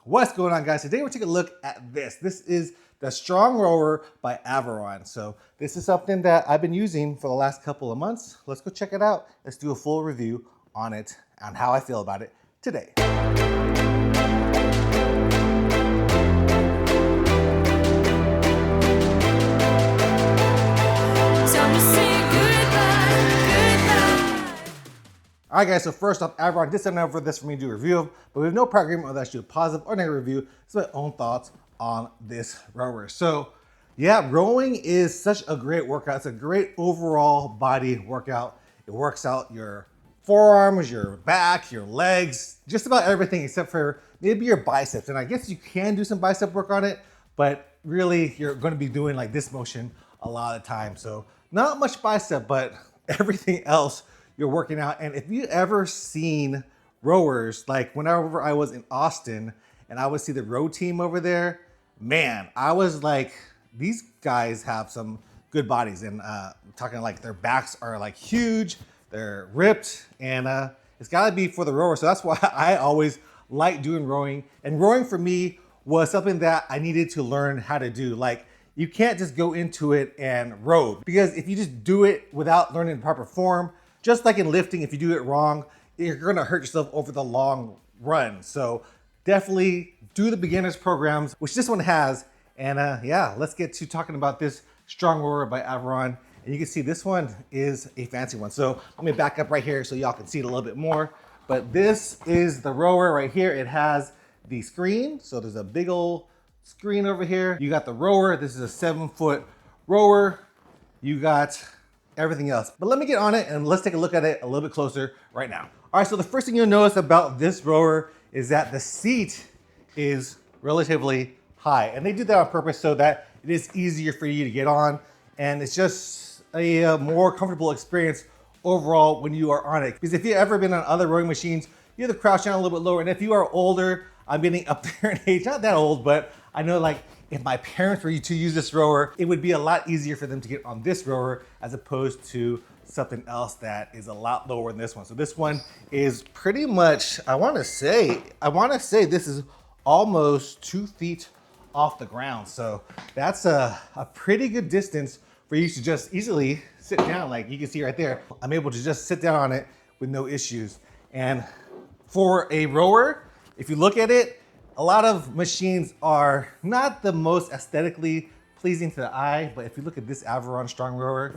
What's going on, guys? Today we're taking a look at this. This is the Strong Rower by Aviron. So this is something that I've been using for the last couple of months. Let's go check it out. Let's do a full review on it and how I feel about it today. All right, guys, so first off, Aviron did send over this for me to do a review of, but we have no prior agreement whether I should do a positive or negative review. It's my own thoughts on this rower. So yeah, rowing is such a great workout. It's a great overall body workout. It works out your forearms, your back, your legs, just about everything except for maybe your biceps. And I guess you can do some bicep work on it, but really you're gonna be doing like this motion a lot of the time. So not much bicep, but everything else you're working out. And if you ever seen rowers, like whenever I was in Austin and I would see the row team over there, man, I was like, these guys have some good bodies. And I'm talking like their backs are like huge, they're ripped, and it's gotta be for the rower. So that's why I always like doing rowing. And rowing for me was something that I needed to learn how to do. Like, you can't just go into it and row, because if you just do it without learning the proper form, just like in lifting, if you do it wrong, you're gonna hurt yourself over the long run. So definitely do the beginners programs, which this one has. And yeah, let's get to talking about this Strong Rower by Aviron. And you can see this one is a fancy one. So let me back up right here so y'all can see it a little bit more. But this is the rower right here. It has the screen. So there's a big old screen over here. You got the rower. This is a 7-foot rower. You got everything else. But let me get on it and let's take a look at it a little bit closer right now. All right, so the first thing you'll notice about this rower is that the seat is relatively high. And they do that on purpose so that it is easier for you to get on. And it's just a more comfortable experience overall when you are on it. Because if you've ever been on other rowing machines, you have to crouch down a little bit lower. And if you are older, I'm getting up there in age, not that old, but I know like if my parents were to use this rower, it would be a lot easier for them to get on this rower as opposed to something else that is a lot lower than this one. So this one is pretty much, I wanna say this is almost 2 feet off the ground. So that's a pretty good distance for you to just easily sit down. Like you can see right there, I'm able to just sit down on it with no issues. And for a rower, if you look at it, a lot of machines are not the most aesthetically pleasing to the eye, but if you look at this Aviron Strong Rower,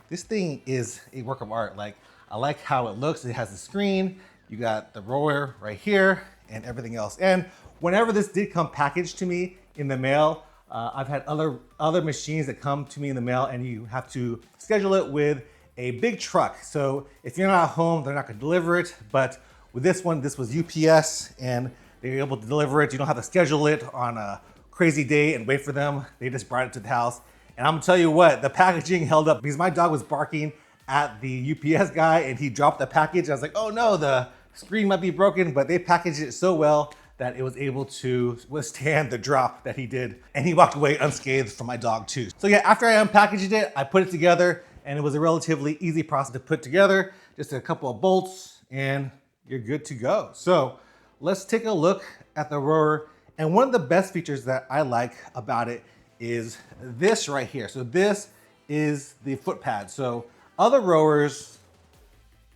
this thing is a work of art. Like, I like how it looks. It has the screen, you got the rower right here and everything else. And whenever this did come packaged to me in the mail, I've had other machines that come to me in the mail and you have to schedule it with a big truck. So if you're not at home, they're not gonna deliver it. But with this one, this was UPS and they were able to deliver it. You don't have to schedule it on a crazy day and wait for them. They just brought it to the house. And I'm gonna tell you what, the packaging held up because my dog was barking at the UPS guy and he dropped the package. I was like, oh no, the screen might be broken, but they packaged it so well that it was able to withstand the drop that he did. And he walked away unscathed from my dog too. So yeah, after I unpackaged it, I put it together and it was a relatively easy process to put together. Just a couple of bolts and you're good to go. So let's take a look at the rower. And one of the best features that I like about it is this right here. So this is the foot pad. So other rowers,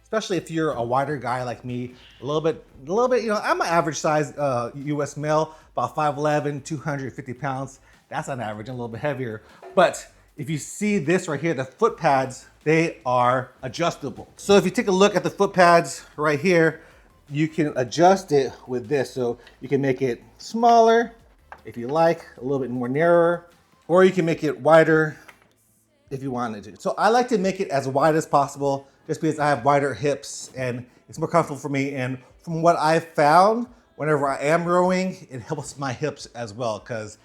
especially if you're a wider guy like me, a little bit, you know, I'm an average size US male, about 5'11", 250 pounds. That's on average, a little bit heavier. But if you see this right here, the foot pads, they are adjustable. So if you take a look at the foot pads right here, you can adjust it with this. So you can make it smaller if you like, a little bit more narrower, or you can make it wider if you wanted to. So I like to make it as wide as possible just because I have wider hips and it's more comfortable for me. And from what I've found, whenever I am rowing, it helps my hips as well, because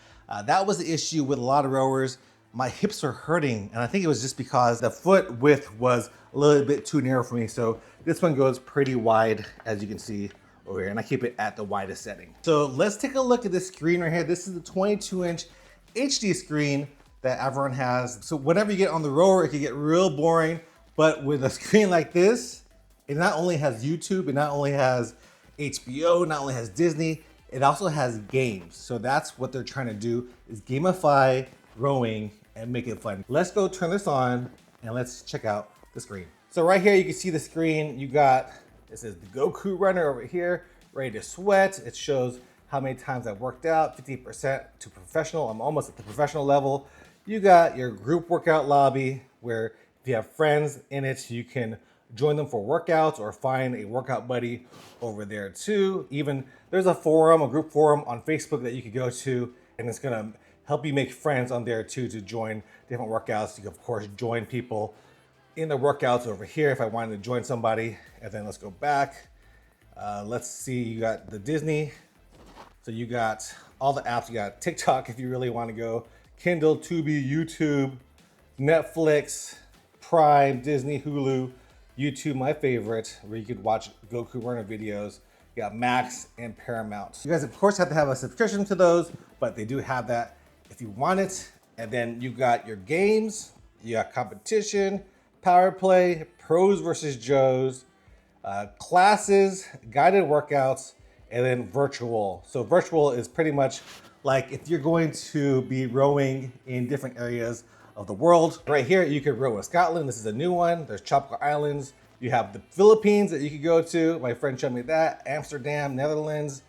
that was the issue with a lot of rowers. My hips are hurting, and I think it was just because the foot width was a little bit too narrow for me. So this one goes pretty wide, as you can see over here, and I keep it at the widest setting. So let's take a look at this screen right here. This is the 22-inch HD screen that Aviron has. So whenever you get on the rower, it can get real boring, but with a screen like this, it not only has YouTube, it not only has HBO, not only has Disney, it also has games. So that's what they're trying to do, is gamify rowing and make it fun. Let's go turn this on and let's check out the screen. So right here, you can see the screen. You got, it says the Goku runner over here, ready to sweat. It shows how many times I've worked out, 50% to professional. I'm almost at the professional level. You got your group workout lobby, where if you have friends in it, you can join them for workouts or find a workout buddy over there too. Even there's a forum, a group forum on Facebook that you could go to, and it's gonna help you make friends on there too to join different workouts. You can of course join people in the workouts over here if I wanted to join somebody. And then let's go back. Let's see, you got the Disney. So you got all the apps. You got TikTok if you really want to go, Kindle, Tubi, YouTube, Netflix, Prime, Disney, Hulu, YouTube, my favorite, where you could watch Goku runner videos. You got Max and Paramount. You guys of course have to have a subscription to those, but they do have that if you want it. And then you got your games, you got competition, power play, pros versus Joes, classes, guided workouts, and then virtual. So virtual is pretty much like if you're going to be rowing in different areas of the world. Right here, you could row in Scotland. This is a new one. There's Tropical Islands. You have the Philippines that you could go to. My friend showed me that. Amsterdam, Netherlands,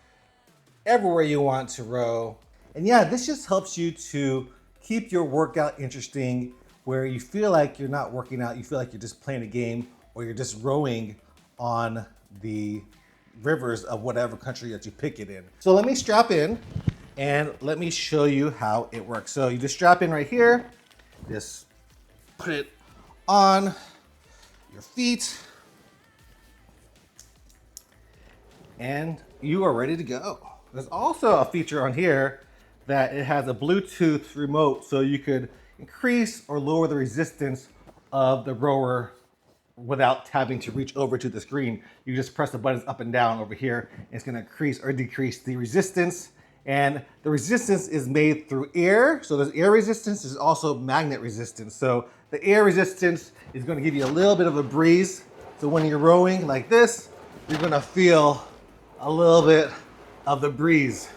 everywhere you want to row. And yeah, this just helps you to keep your workout interesting, where you feel like you're not working out, you feel like you're just playing a game, or you're just rowing on the rivers of whatever country that you pick it in. So let me strap in and let me show you how it works. So you just strap in right here, just put it on your feet, and you are ready to go. There's also a feature on here that it has a Bluetooth remote, so you could increase or lower the resistance of the rower without having to reach over to the screen. You just press the buttons up and down over here, and it's gonna increase or decrease the resistance. And the resistance is made through air. So there's air resistance, there's also magnet resistance. So the air resistance is gonna give you a little bit of a breeze. So when you're rowing like this, you're gonna feel a little bit of the breeze.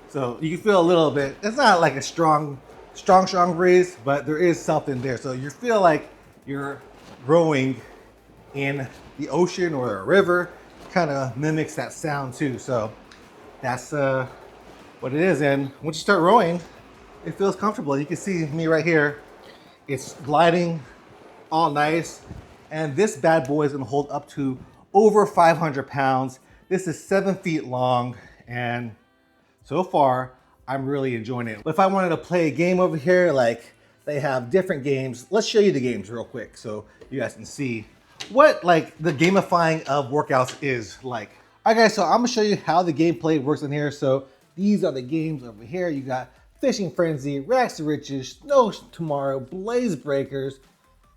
So you can feel a little bit. It's not like a strong breeze, but there is something there. So you feel like you're rowing in the ocean or a river. Kind of mimics that sound too. So that's what it is. And once you start rowing, it feels comfortable. You can see me right here. It's gliding all nice. And this bad boy is gonna hold up to over 500 pounds. This is 7 feet long, and so far, I'm really enjoying it. If I wanted to play a game over here, like they have different games, let's show you the games real quick so you guys can see what like the gamifying of workouts is like. All right guys, so I'm gonna show you how the gameplay works in here. So these are the games over here. You got Fishing Frenzy, Rags to Riches, Snow Tomorrow, Blaze Breakers,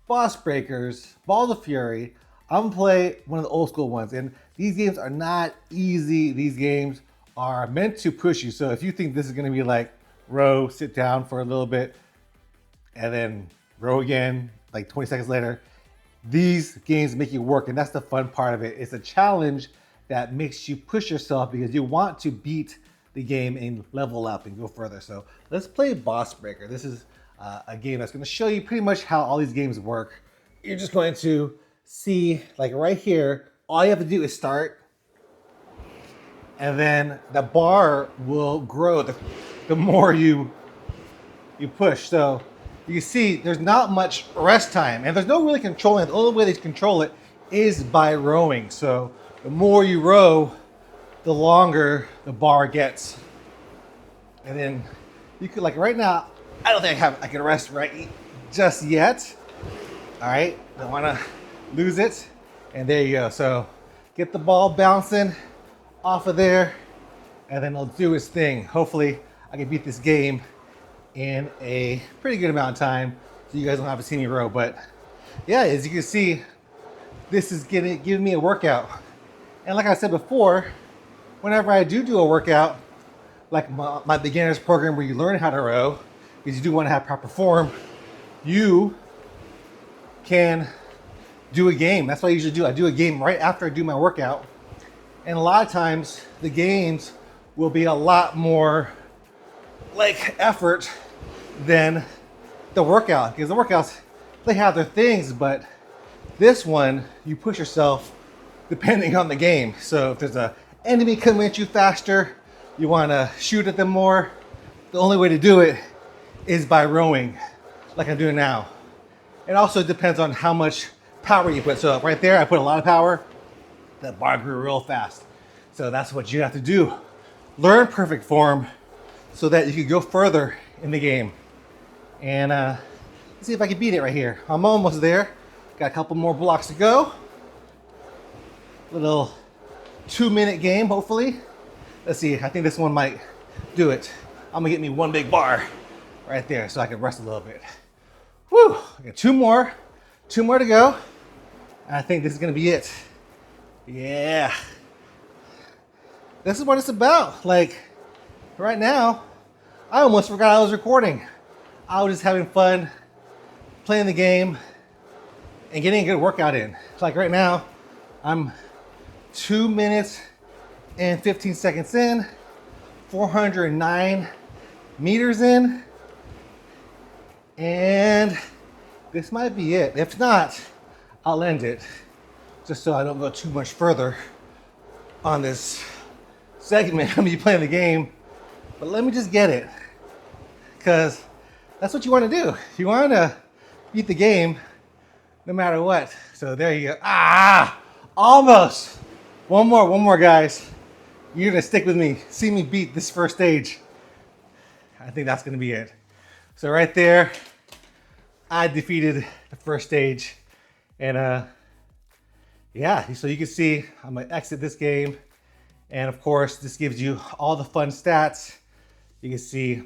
Boss Breakers, Balls of Fury. I'm gonna play one of the old school ones, and these games are not easy. These games are meant to push you. So if you think this is gonna be like row, sit down for a little bit, and then row again, like 20 seconds later, these games make you work, and that's the fun part of it. It's a challenge that makes you push yourself because you want to beat the game and level up and go further. So let's play Boss Breaker. This is a game that's gonna show you pretty much how all these games work. You're just going to see, like right here, all you have to do is start, and then the bar will grow the more you push. So you can see there's not much rest time, and there's no really controlling it. The only way they control it is by rowing. So the more you row, the longer the bar gets. And then you could, like right now, I don't think I can rest right just yet. All right, don't wanna lose it. And there you go. So get the ball bouncing off of there, and then it'll do its thing. Hopefully I can beat this game in a pretty good amount of time so you guys don't have to see me row. But yeah, as you can see, this is giving me a workout. And like I said before, whenever I do a workout, like my beginner's program where you learn how to row, because you do want to have proper form, you can do a game. That's what I usually do. I do a game right after I do my workout. And a lot of times the games will be a lot more like effort than the workout, because the workouts, they have their things, but this one, you push yourself depending on the game. So if there's an enemy coming at you faster, you want to shoot at them more, the only way to do it is by rowing, like I'm doing now. It also depends on how much power you put. So right there, I put a lot of power, that bar grew real fast. So that's what you have to do. Learn perfect form so that you can go further in the game. And let's see if I can beat it right here. I'm almost there. Got a couple more blocks to go. Little 2-minute game, hopefully. Let's see, I think this one might do it. I'm gonna get me one big bar right there so I can rest a little bit. Whew, I got two more to go. I think this is gonna be it. Yeah. This is what it's about. Like, right now, I almost forgot I was recording. I was just having fun playing the game and getting a good workout in. Like right now, I'm 2 minutes and 15 seconds in, 409 meters in, and this might be it. If not, I'll end it, just so I don't go too much further on this segment of me playing the game. But let me just get it, because that's what you want to do. You want to beat the game no matter what. So there you go. Almost. One more, guys. You're gonna stick with me, see me beat this first stage. I think that's gonna be it. So right there, I defeated the first stage. And yeah, so you can see I'm gonna exit this game. And of course, this gives you all the fun stats. You can see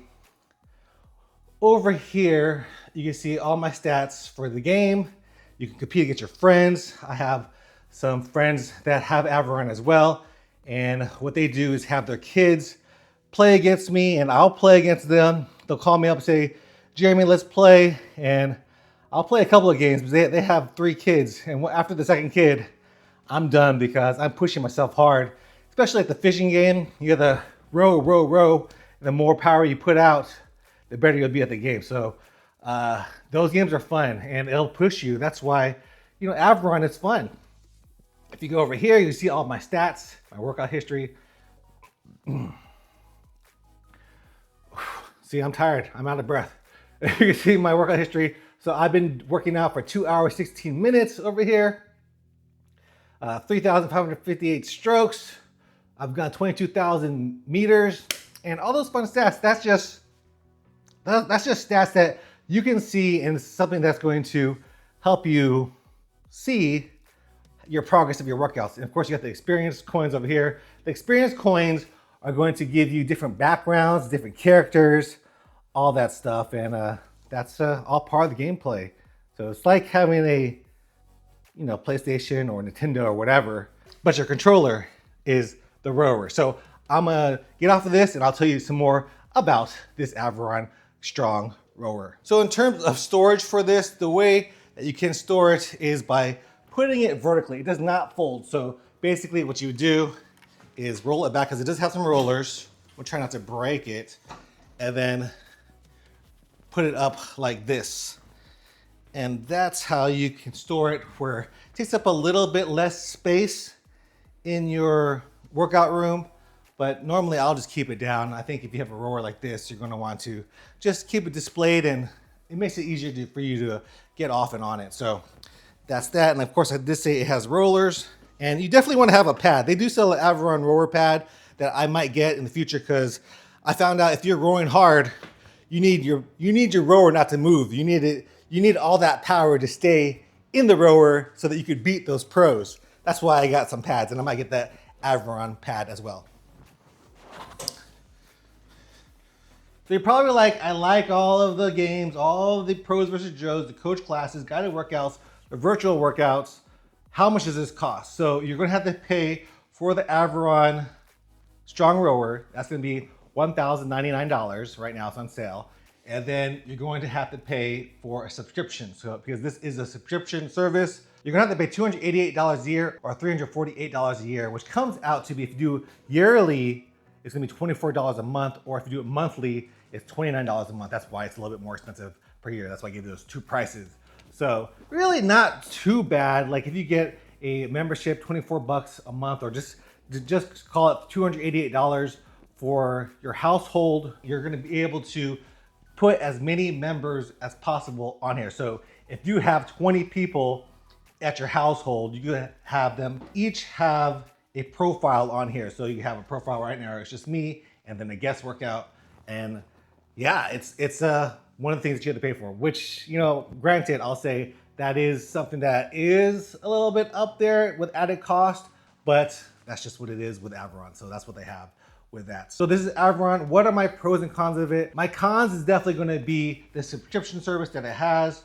over here, you can see all my stats for the game. You can compete against your friends. I have some friends that have Aviron as well. And what they do is have their kids play against me and I'll play against them. They'll call me up and say, Jeremy, let's play. And I'll play a couple of games, but they have 3 kids. And after the second kid, I'm done because I'm pushing myself hard. Especially at the fishing game, you gotta row. And the more power you put out, the better you'll be at the game. So those games are fun and it'll push you. That's why, Aviron is fun. If you go over here, you see all my stats, my workout history. See, I'm tired. I'm out of breath. You can see my workout history. So I've been working out for 2 hours, 16 minutes over here. 3,558 strokes. I've got 22,000 meters and all those fun stats. That's just stats that you can see, and something that's going to help you see your progress of your workouts. And of course, you got the experience coins over here. The experience coins are going to give you different backgrounds, different characters, all that stuff. And that's all part of the gameplay. So it's like having a, PlayStation or Nintendo or whatever, but your controller is the rower. So I'm gonna get off of this and I'll tell you some more about this Aviron Strong Rower. So in terms of storage for this, the way that you can store it is by putting it vertically. It does not fold. So basically what you do is roll it back, because it does have some rollers. We'll try not to break it. And then put it up like this. And that's how you can store it, where it takes up a little bit less space in your workout room. But normally I'll just keep it down. I think if you have a rower like this, you're gonna want to just keep it displayed, and it makes it easier for you to get off and on it. So that's that. And of course, I did say it has rollers, and you definitely want to have a pad. They do sell an Aviron rower pad that I might get in the future, because I found out if you're rowing hard, you need your rower not to move. You need all that power to stay in the rower so that you could beat those pros. That's why I got some pads, and I might get that Aviron pad as well. So you're probably like, I like all of the games, all of the pros versus Joes, the coach classes, guided workouts, the virtual workouts. How much does this cost? So you're gonna have to pay for the Aviron Strong Rower. That's gonna be $1,099. Right now it's on sale. And then you're going to have to pay for a subscription. So because this is a subscription service, you're gonna have to pay $288 a year or $348 a year, which comes out to be, if you do yearly, it's gonna be $24 a month, or if you do it monthly, it's $29 a month. That's why it's a little bit more expensive per year. That's why I gave those two prices. So really not too bad. Like if you get a membership, 24 bucks a month, or just call it $288 for your household, you're gonna be able to put as many members as possible on here. So if you have 20 people at your household, you can have them each have a profile on here. So you have a profile right now, it's just me, and then a guest workout. And yeah, it's one of the things that you have to pay for, which, you know, granted, I'll say that is something that is a little bit up there with added cost, but that's just what it is with Aviron. So that's what they have with that. So this is Aviron. What are my pros and cons of it? My cons is definitely going to be the subscription service that it has.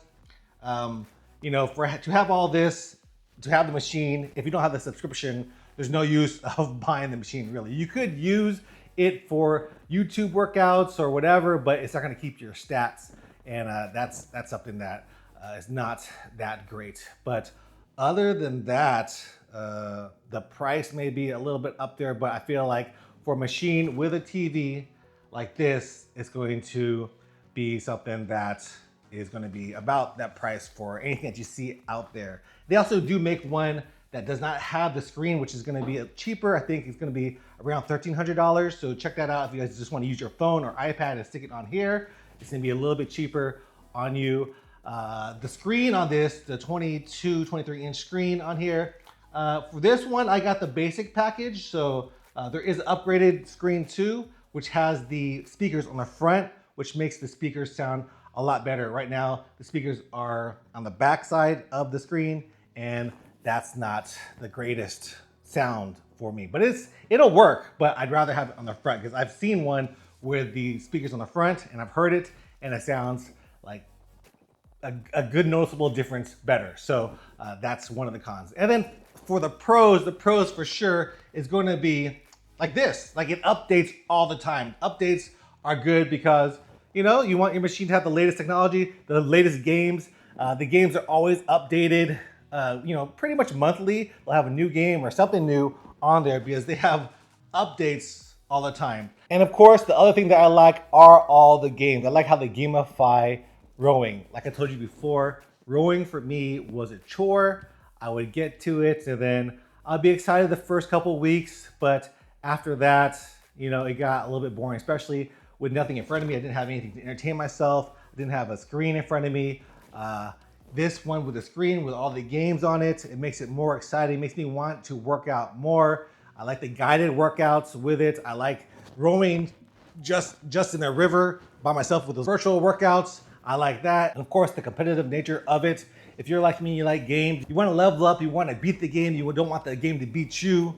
You know, to have all this, to have the machine, if you don't have the subscription, there's no use of buying the machine really. You could use it for YouTube workouts or whatever, but it's not going to keep your stats, and that's something that is not that great. But other than that, the price may be a little bit up there, but I feel like for a machine with a TV like this, it's going to be something that is going to be about that price for anything that you see out there. They also do make one that does not have the screen, which is going to be cheaper. I think it's going to be around $1,300. So check that out if you guys just want to use your phone or iPad and stick it on here. It's going to be a little bit cheaper on you. The screen on this, the 23-inch screen on here. For this one, I got the basic package. So there is an upgraded screen too, which has the speakers on the front, which makes the speakers sound a lot better. Right now, the speakers are on the back side of the screen, and that's not the greatest sound for me. But it'll work, but I'd rather have it on the front, because I've seen one with the speakers on the front, and I've heard it, and it sounds like a good noticeable difference better. So that's one of the cons. And then for the pros for sure is going to be like this. Like it updates all the time. Updates are good because, you know, you want your machine to have the latest technology, the latest games. The games are always updated, you know, pretty much monthly. They'll have a new game or something new on there because they have updates all the time. And of course, the other thing that I like are all the games. I like how they gamify rowing. Like I told you before, rowing for me was a chore. I would get to it and then I'd be excited the first couple weeks, but after that, you know, it got a little bit boring, especially with nothing in front of me. I didn't have anything to entertain myself. I didn't have a screen in front of me. This one with a screen with all the games on it, it makes it more exciting, makes me want to work out more. I like the guided workouts with it. I like rowing just in a river by myself with those virtual workouts. I like that. And of course, the competitive nature of it. If you're like me, you like games, you want to level up, you want to beat the game, you don't want the game to beat you.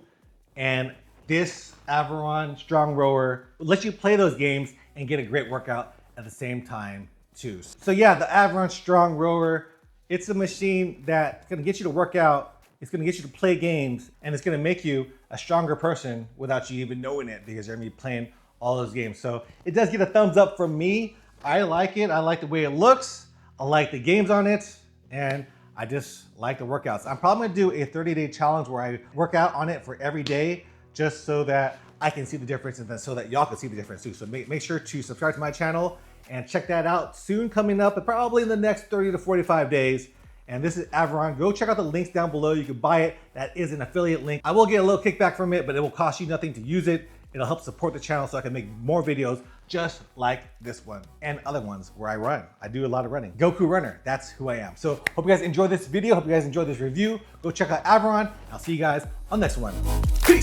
And this Aviron Strong Rower lets you play those games and get a great workout at the same time too. So yeah, the Aviron Strong Rower, it's a machine that's gonna get you to work out, it's gonna get you to play games, and it's gonna make you a stronger person without you even knowing it, because you're gonna be playing all those games. So it does get a thumbs up from me. I like it, I like the way it looks, I like the games on it, and I just like the workouts. I'm probably gonna do a 30-day challenge where I work out on it for every day, just so that I can see the difference and then so that y'all can see the difference too. So make sure to subscribe to my channel and check that out soon, coming up, probably in the next 30 to 45 days. And this is Aviron. Go check out the links down below. You can buy it. That is an affiliate link. I will get a little kickback from it, but it will cost you nothing to use it. It'll help support the channel so I can make more videos just like this one and other ones where I run. I do a lot of running. Goku runner, that's who I am. So hope you guys enjoyed this video. Hope you guys enjoyed this review. Go check out Aviron. I'll see you guys on the next one. Peace.